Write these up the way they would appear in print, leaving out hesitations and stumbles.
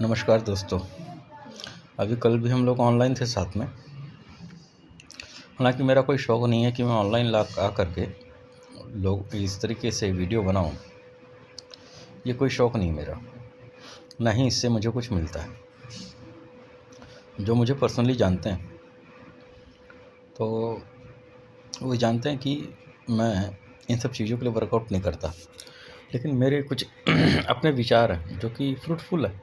नमस्कार दोस्तों। अभी कल भी हम लोग ऑनलाइन थे साथ में। हालांकि मेरा कोई शौक़ नहीं है कि मैं ऑनलाइन ला आ करके लोग इस तरीके से वीडियो बनाऊं। ये कोई शौक़ नहीं मेरा, ना ही इससे मुझे कुछ मिलता है। जो मुझे पर्सनली जानते हैं तो वो जानते हैं कि मैं इन सब चीज़ों के लिए वर्कआउट नहीं करता। लेकिन मेरे कुछ अपने विचार हैं जो कि फ्रूटफुल है,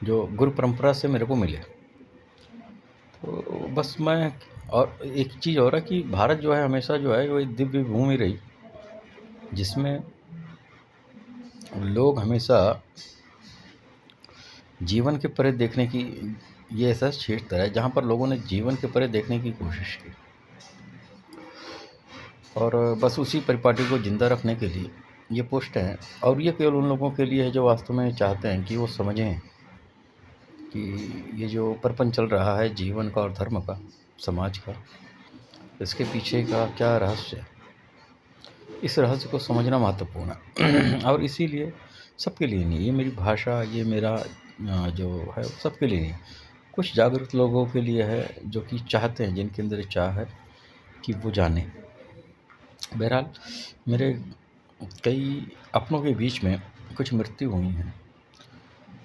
जो गुरु परंपरा से मेरे को मिले। तो बस मैं और एक चीज़ और है कि भारत जो है हमेशा जो है वो एक दिव्य भूमि रही, जिसमें लोग हमेशा जीवन के परे देखने की, ये ऐसा क्षेत्र है जहाँ पर लोगों ने जीवन के परे देखने की कोशिश की और बस उसी परिपाटी को ज़िंदा रखने के लिए ये पोस्ट हैं। और ये केवल उन लोगों के लिए है जो वास्तव में चाहते हैं कि वो समझें कि ये जो प्रपंच चल रहा है जीवन का और धर्म का, समाज का, इसके पीछे का क्या रहस्य है। इस रहस्य को समझना महत्वपूर्ण है और इसीलिए सबके लिए नहीं, ये मेरी भाषा, ये मेरा जो है सबके लिए नहीं, कुछ जागरूक लोगों के लिए है जो कि चाहते हैं, जिनके अंदर चाह है कि वो जाने। बहरहाल मेरे कई अपनों के बीच में कुछ मृत्यु हुई हैं।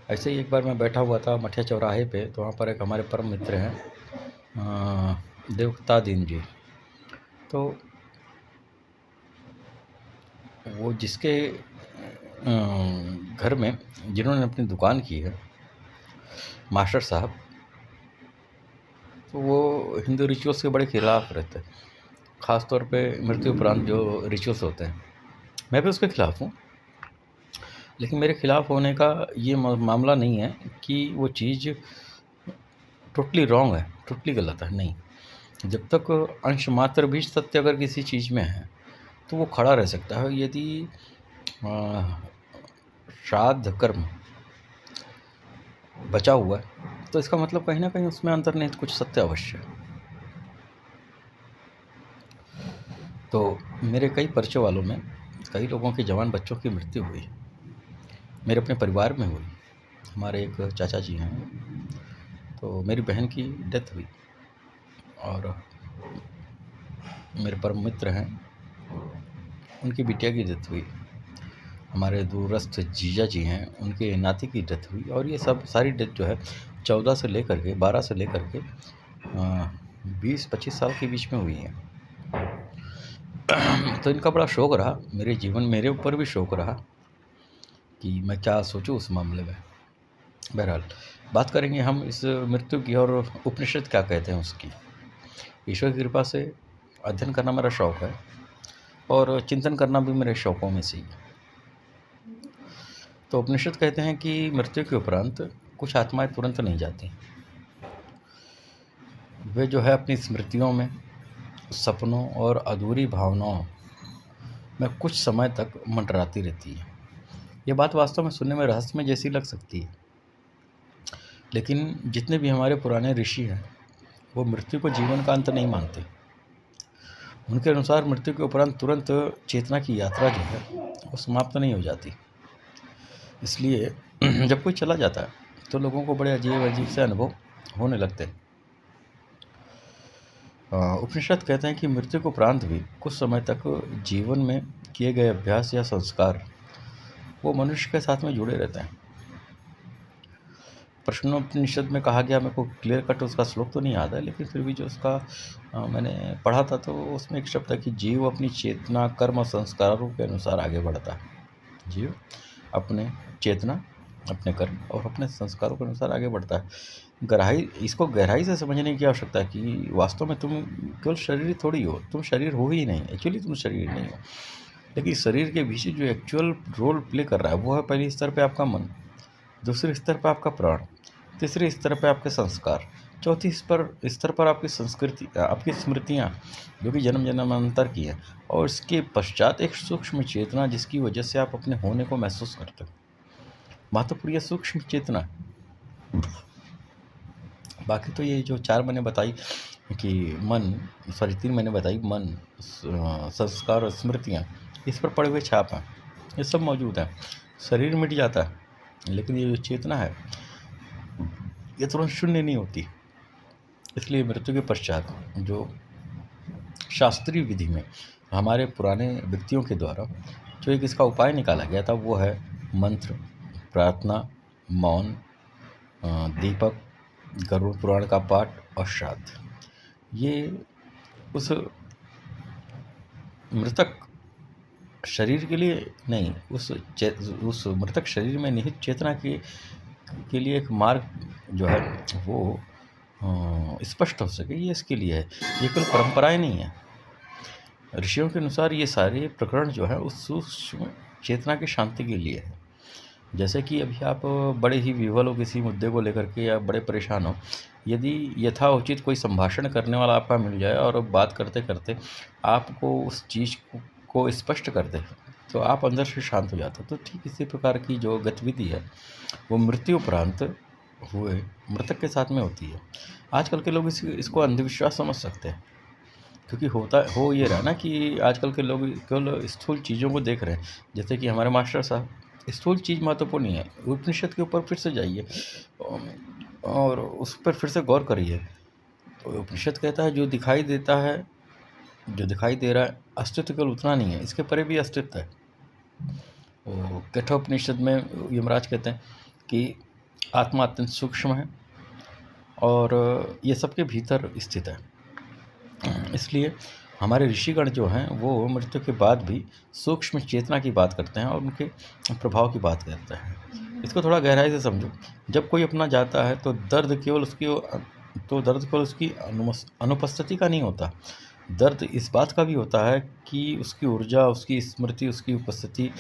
ऐसे ही एक बार मैं बैठा हुआ था मठिया चौराहे पे, तो वहाँ पर एक हमारे परम मित्र हैं देवता दीन जी। तो वो जिसके घर में जिन्होंने अपनी दुकान की है, मास्टर साहब, तो वो हिंदू रिचुअल्स के बड़े खिलाफ रहते हैं, ख़ास तौर पे मृत्यु उपरांत जो रिचुअल्स होते हैं। मैं भी उसके खिलाफ हूँ, लेकिन मेरे खिलाफ होने का ये मामला नहीं है कि वो चीज़ टोटली रॉन्ग है, टोटली गलत है, नहीं। जब तक अंश मात्र भी सत्य अगर किसी चीज़ में है तो वो खड़ा रह सकता है। यदि श्राद्ध कर्म बचा हुआ है तो इसका मतलब कहीं ना कहीं उसमें अंतर्निहित कुछ सत्य अवश्य है। तो मेरे कई परिचय वालों में कई लोगों के जवान बच्चों की मृत्यु हुई, मेरे अपने परिवार में हुई। हमारे एक चाचा जी हैं, तो मेरी बहन की डेथ हुई और मेरे परम मित्र हैं, उनकी बिटिया की डेथ हुई। हमारे दूरस्थ जीजा जी हैं, उनके नाती की डेथ हुई। और ये सब सारी डेथ जो है 14 से लेकर के 12 से लेकर के 20-25 साल के बीच में हुई है। तो इनका बड़ा शौक़ रहा मेरे जीवन, मेरे ऊपर भी शौक़ रहा कि मैं क्या सोचूं उस मामले में। बहरहाल बात करेंगे हम इस मृत्यु की और उपनिषद क्या कहते हैं उसकी। ईश्वर की कृपा से अध्ययन करना मेरा शौक़ है और चिंतन करना भी मेरे शौक़ों में से ही। तो उपनिषद कहते हैं कि मृत्यु के उपरांत कुछ आत्माएं तुरंत नहीं जाती, वे जो है अपनी स्मृतियों में, सपनों और अधूरी भावनाओं में कुछ समय तक मंडराती रहती है। ये बात वास्तव में सुनने में रहस्यमय जैसी लग सकती है, लेकिन जितने भी हमारे पुराने ऋषि हैं वो मृत्यु को जीवन का अंत नहीं मानते। उनके अनुसार मृत्यु के उपरांत तुरंत चेतना की यात्रा जो है वो समाप्त नहीं हो जाती। इसलिए जब कोई चला जाता है तो लोगों को बड़े अजीब अजीब से अनुभव होने लगते हैं। उपनिषद कहते हैं कि मृत्यु के उपरांत भी कुछ समय तक जीवन में किए गए अभ्यास या संस्कार वो मनुष्य के साथ में जुड़े रहते हैं। प्रश्नोपनिषद में कहा गया, मेरे को क्लियर कट उसका श्लोक तो नहीं याद है, लेकिन फिर भी जो उसका मैंने पढ़ा था तो उसमें एक शब्द है कि जीव अपनी चेतना, कर्म और संस्कारों के अनुसार आगे बढ़ता है। जीव अपने चेतना, अपने कर्म और अपने संस्कारों के अनुसार आगे बढ़ता है। इसको गहराई से समझने की आवश्यकता है कि वास्तव में तुम केवल शरीर थोड़ी हो, तुम शरीर हो ही नहीं, एक्चुअली तुम शरीर नहीं हो। लेकिन शरीर के पीछे जो एक्चुअल रोल प्ले कर रहा है वो है पहले स्तर पे आपका मन, दूसरे स्तर पे आपका प्राण, तीसरे स्तर पे आपके संस्कार, चौथी स्तर पर आपकी संस्कृति, आपकी स्मृतियाँ जो कि जन्म जन्मांतर की हैं, और इसके पश्चात एक सूक्ष्म चेतना जिसकी वजह से आप अपने होने को महसूस करते हो। महत्वपूर्ण सूक्ष्म चेतना। बाकी तो ये जो 4 मैंने बताई कि मन, 3 मैंने बताई, मन, संस्कार और स्मृतियाँ, इस पर पड़े हुए छाप हैं, ये सब मौजूद हैं। शरीर मिट जाता है लेकिन ये जो चेतना है ये तुरंत शून्य नहीं होती। इसलिए मृत्यु के पश्चात जो शास्त्रीय विधि में हमारे पुराने व्यक्तियों के द्वारा जो एक इसका उपाय निकाला गया था वो है मंत्र, प्रार्थना, मौन, दीपक, गरुड़ पुराण का पाठ और श्राद्ध। ये उस मृतक शरीर के लिए नहीं, उस मृतक शरीर में निहित चेतना के लिए एक मार्ग जो है वो स्पष्ट हो सके, ये इसके लिए है। ये केवल परंपराएं नहीं है। ऋषियों के अनुसार ये सारे प्रकरण जो है उस सूक्ष्म चेतना की शांति के लिए है। जैसे कि अभी आप बड़े ही विह्वल हो किसी मुद्दे को लेकर के या बड़े परेशान हो, यदि यथाउचित कोई संभाषण करने वाला आपका मिल जाए और बात करते करते आपको उस चीज़ को स्पष्ट कर दे तो आप अंदर से शांत हो जाते हो। तो ठीक इसी प्रकार की जो गतिविधि है वो मृत्यु उपरांत हुए मृतक के साथ में होती है। आजकल के लोग इसको अंधविश्वास समझ सकते हैं, क्योंकि हो ये रहा ना कि आजकल के लोग केवल स्थूल चीज़ों को देख रहे हैं। जैसे कि हमारे मास्टर साहब, स्थूल चीज़ महत्वपूर्ण नहीं है, उपनिषद के ऊपर फिर से जाइए और उस पर फिर से गौर करिए। तो उपनिषद कहता है जो दिखाई देता है, जो दिखाई दे रहा है, अस्तित्व केवल उतना नहीं है, इसके परे भी अस्तित्व है। वो कठोपनिषद में यमराज कहते हैं कि आत्मा अत्यंत सूक्ष्म है और ये सबके भीतर स्थित है। इसलिए हमारे ऋषिगण जो हैं वो मृत्यु के बाद भी सूक्ष्म चेतना की बात करते हैं और उनके प्रभाव की बात करते हैं। इसको थोड़ा गहराई से समझो। जब कोई अपना जाता है तो दर्द केवल उसकी अनुपस्थिति का नहीं होता। दर्द इस बात का भी होता है कि उसकी ऊर्जा, उसकी स्मृति, उसकी उपस्थिति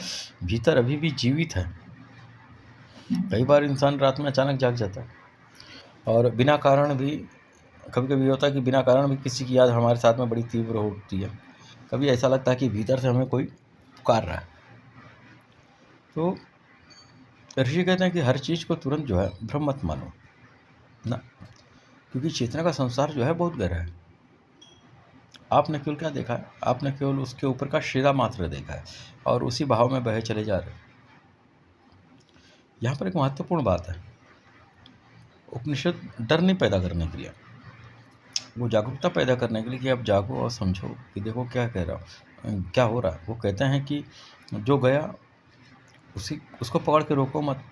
भीतर अभी भी जीवित है। कई बार इंसान रात में अचानक जाग जाता है और बिना कारण भी, कभी कभी होता है कि बिना कारण भी किसी की याद हमारे साथ में बड़ी तीव्र होती है। कभी ऐसा लगता है कि भीतर से हमें कोई पुकार रहा है। तो ऋषि कहते हैं कि हर चीज़ को तुरंत जो है भ्रम मत मानो ना, क्योंकि चेतना का संसार जो है बहुत गहरा है। आपने केवल क्या देखा है? आपने केवल उसके ऊपर का शिरा मात्र देखा है और उसी भाव में बहे चले जा रहे। यहाँ पर एक महत्वपूर्ण बात है, उपनिषद डर नहीं पैदा करने के लिए, वो जागरूकता पैदा करने के लिए कि आप जागो और समझो कि देखो क्या कह रहा हूँ, क्या हो रहा है। वो कहते हैं कि जो गया उसको पकड़ के रोको मत।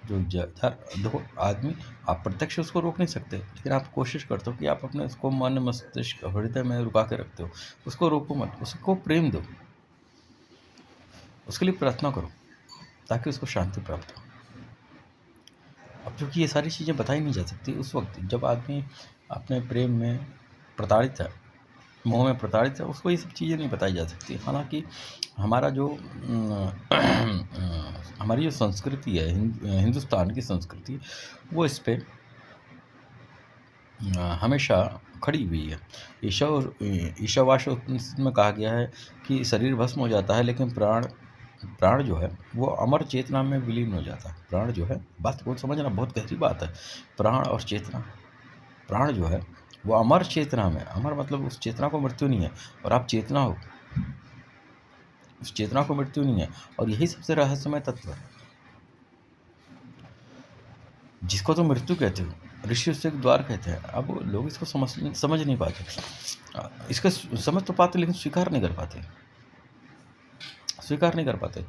जो देखो आदमी, आप प्रत्यक्ष उसको रोक नहीं सकते, लेकिन आप कोशिश करते हो कि आप अपने उसको मन, मस्तिष्क, हृदय में रुका के रखते हो। उसको रोको मत, उसको प्रेम दो, उसके लिए प्रार्थना करो ताकि उसको शांति प्राप्त हो। अब क्योंकि ये सारी चीज़ें बताई नहीं जा सकती उस वक्त जब आदमी अपने प्रेम में प्रताड़ित है, मोह में प्रताड़ित है, उसको ये सब चीज़ें नहीं बताई जा सकती। हालांकि हमारा जो हमारी जो संस्कृति है, हिंदुस्तान की संस्कृति, वो इस पर हमेशा खड़ी हुई है। ईशावास्य उपनिषद में कहा गया है कि शरीर भस्म हो जाता है लेकिन प्राण जो है वो अमर चेतना में विलीन हो जाता है। प्राण जो है, बात को समझना, बहुत गहरी बात है। प्राण और चेतना, प्राण जो है वो अमर चेतना में, अमर मतलब उस चेतना को मृत्यु नहीं है, और आप चेतना हो, उस चेतना को मृत्यु नहीं है, और यही सबसे रहस्यमय तत्व है जिसको तो मृत्यु कहते हो, ऋषि उससे एक द्वार कहते हैं। अब लोग इसको समझ नहीं पाते, इसका समझ तो पाते लेकिन स्वीकार नहीं कर पाते।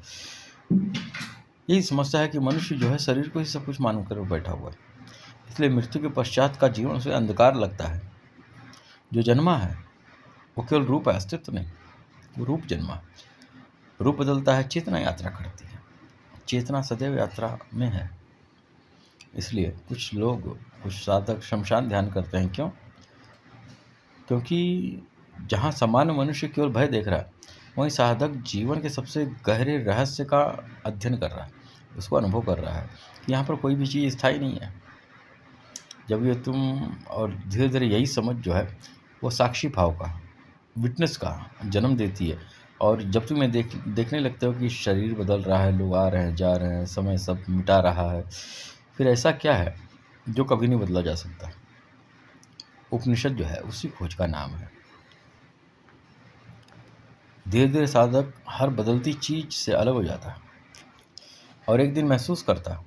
यही समस्या है कि मनुष्य जो है शरीर को ही सब कुछ मानकर बैठा हुआ है। इसलिए मृत्यु के पश्चात का जीवन उसे अंधकार लगता है। जो जन्मा है वो केवल रूप है, अस्तित्व नहीं। वो रूप जन्मा, रूप बदलता है, चेतना यात्रा करती है, चेतना सदैव यात्रा में है। इसलिए कुछ साधक शमशान ध्यान करते हैं। क्यों? क्योंकि जहाँ सामान्य मनुष्य केवल भय देख रहा है, वहीं साधक जीवन के सबसे गहरे रहस्य का अध्ययन कर रहा है, उसको अनुभव कर रहा है कि यहाँ पर कोई भी चीज़ स्थायी नहीं है। जब ये तुम और धीरे धीरे यही समझ जो है वो साक्षी भाव का, विटनेस का जन्म देती है। और जब तुम्हें देखने लगते हो कि शरीर बदल रहा है, लोग आ रहे हैं, जा रहे हैं, समय सब मिटा रहा है, फिर ऐसा क्या है जो कभी नहीं बदला जा सकता? उपनिषद जो है उसी खोज का नाम है। धीरे धीरे साधक हर बदलती चीज से अलग हो जाता है। और एक दिन महसूस करता,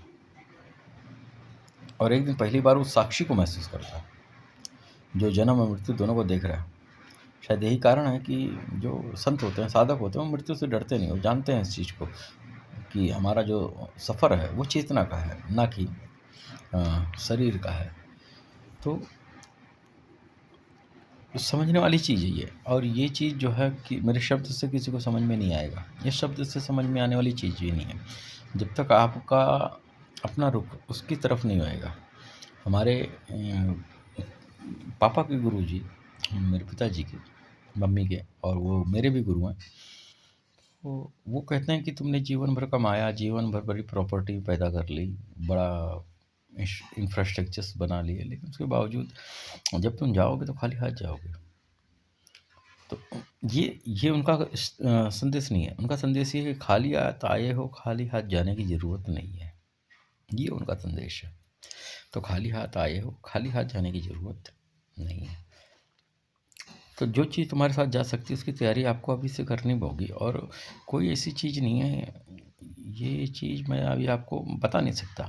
और एक दिन पहली बार उस साक्षी को महसूस करता जो जन्म और मृत्यु दोनों को देख रहा है। शायद यही कारण है कि जो संत होते हैं, साधक होते हैं, वो मृत्यु से डरते नहीं, वो जानते हैं इस चीज़ को कि हमारा जो सफ़र है वो चेतना का है, ना कि शरीर का है। तो समझने वाली चीज़ है ये, और ये चीज़ जो है कि मेरे शब्द से किसी को समझ में नहीं आएगा, ये शब्द से समझ में आने वाली चीज़ ही नहीं है जब तक आपका अपना रुख उसकी तरफ नहीं होएगा। हमारे पापा के गुरुजी, मेरे पिताजी के, मम्मी के, और वो मेरे भी गुरु हैं। वो कहते हैं कि तुमने जीवन भर कमाया, जीवन भर बड़ी प्रॉपर्टी पैदा कर ली, बड़ा इंफ्रास्ट्रक्चर्स बना लिए, लेकिन उसके बावजूद जब तुम जाओगे तो खाली हाथ जाओगे। तो ये उनका संदेश नहीं है। उनका संदेश ये है कि खाली हाथ आए हो, खाली हाथ जाने की ज़रूरत नहीं है। ये उनका संदेश है। तो खाली हाथ आए हो, खाली हाथ जाने की ज़रूरत नहीं है। तो जो चीज़ तुम्हारे साथ जा सकती है उसकी तैयारी आपको अभी से करनी होगी, और कोई ऐसी चीज़ नहीं है, ये चीज़ मैं अभी आपको बता नहीं सकता,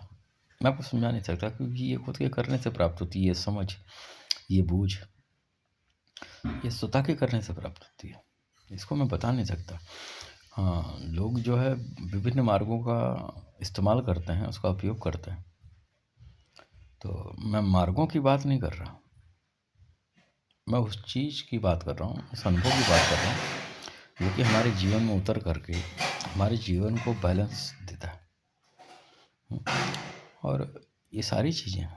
मैं आपको समझा नहीं सकता, क्योंकि ये खुद के करने से प्राप्त होती है। ये समझ, ये बूझ, ये स्वतः के करने से प्राप्त होती है, इसको मैं बता नहीं सकता। हाँ, लोग जो है विभिन्न मार्गों का इस्तेमाल करते हैं, उसका उपयोग करते हैं। तो मैं मार्गों की बात नहीं कर रहा, मैं उस चीज़ की बात कर रहा हूँ, उस अनुभव की बात कर रहा हूँ जो कि हमारे जीवन में उतर करके हमारे जीवन को बैलेंस देता है। और ये सारी चीज़ें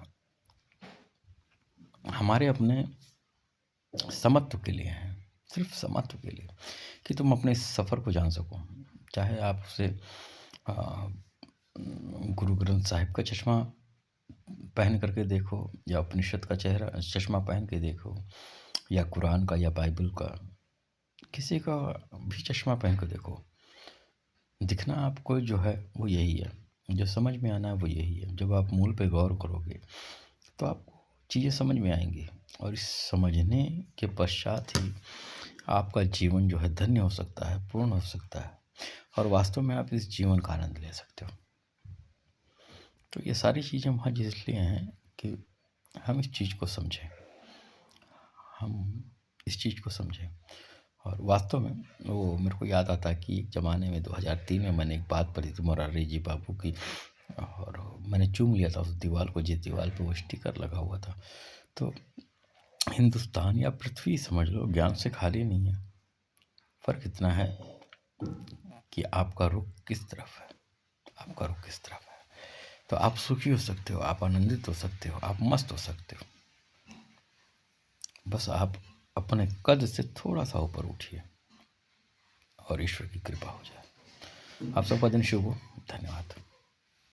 हमारे अपने समत्व के लिए हैं, सिर्फ समत्व के लिए, कि तुम अपने इस सफ़र को जान सको। चाहे आप उसे गुरु ग्रंथ साहिब का चश्मा पहन करके देखो, या उपनिषद का चश्मा पहन के देखो, या कुरान का, या बाइबल का, किसी का भी चश्मा पहन के देखो, दिखना आपको जो है वो यही है, जो समझ में आना है वो यही है। जब आप मूल पे गौर करोगे तो आपको चीज़ें समझ में आएंगी, और इस समझने के पश्चात ही आपका जीवन जो है धन्य हो सकता है, पूर्ण हो सकता है, और वास्तव में आप इस जीवन का आनंद ले सकते हो। तो ये सारी चीज़ें वहाँ इसलिए हैं कि हम इस चीज़ को समझें, हम इस चीज़ को समझें। और वास्तव में वो मेरे को याद आता है कि एक ज़माने में 2003 में मैंने एक बात पढ़ी थी मोरारजी जी बाबू की, और मैंने चूम लिया था उस दीवार को, जिस दीवार पे वो स्टिकर लगा हुआ था। तो हिंदुस्तान या पृथ्वी समझ लो ज्ञान से खाली नहीं है। फ़र्क इतना है कि आपका रुख किस तरफ है, आपका रुख किस तरफ है। तो आप सुखी हो सकते हो, आप आनंदित हो सकते हो, आप मस्त हो सकते हो, बस आप अपने कद से थोड़ा सा ऊपर उठिए और ईश्वर की कृपा हो जाए। आप सबका दिन शुभ हो। धन्यवाद।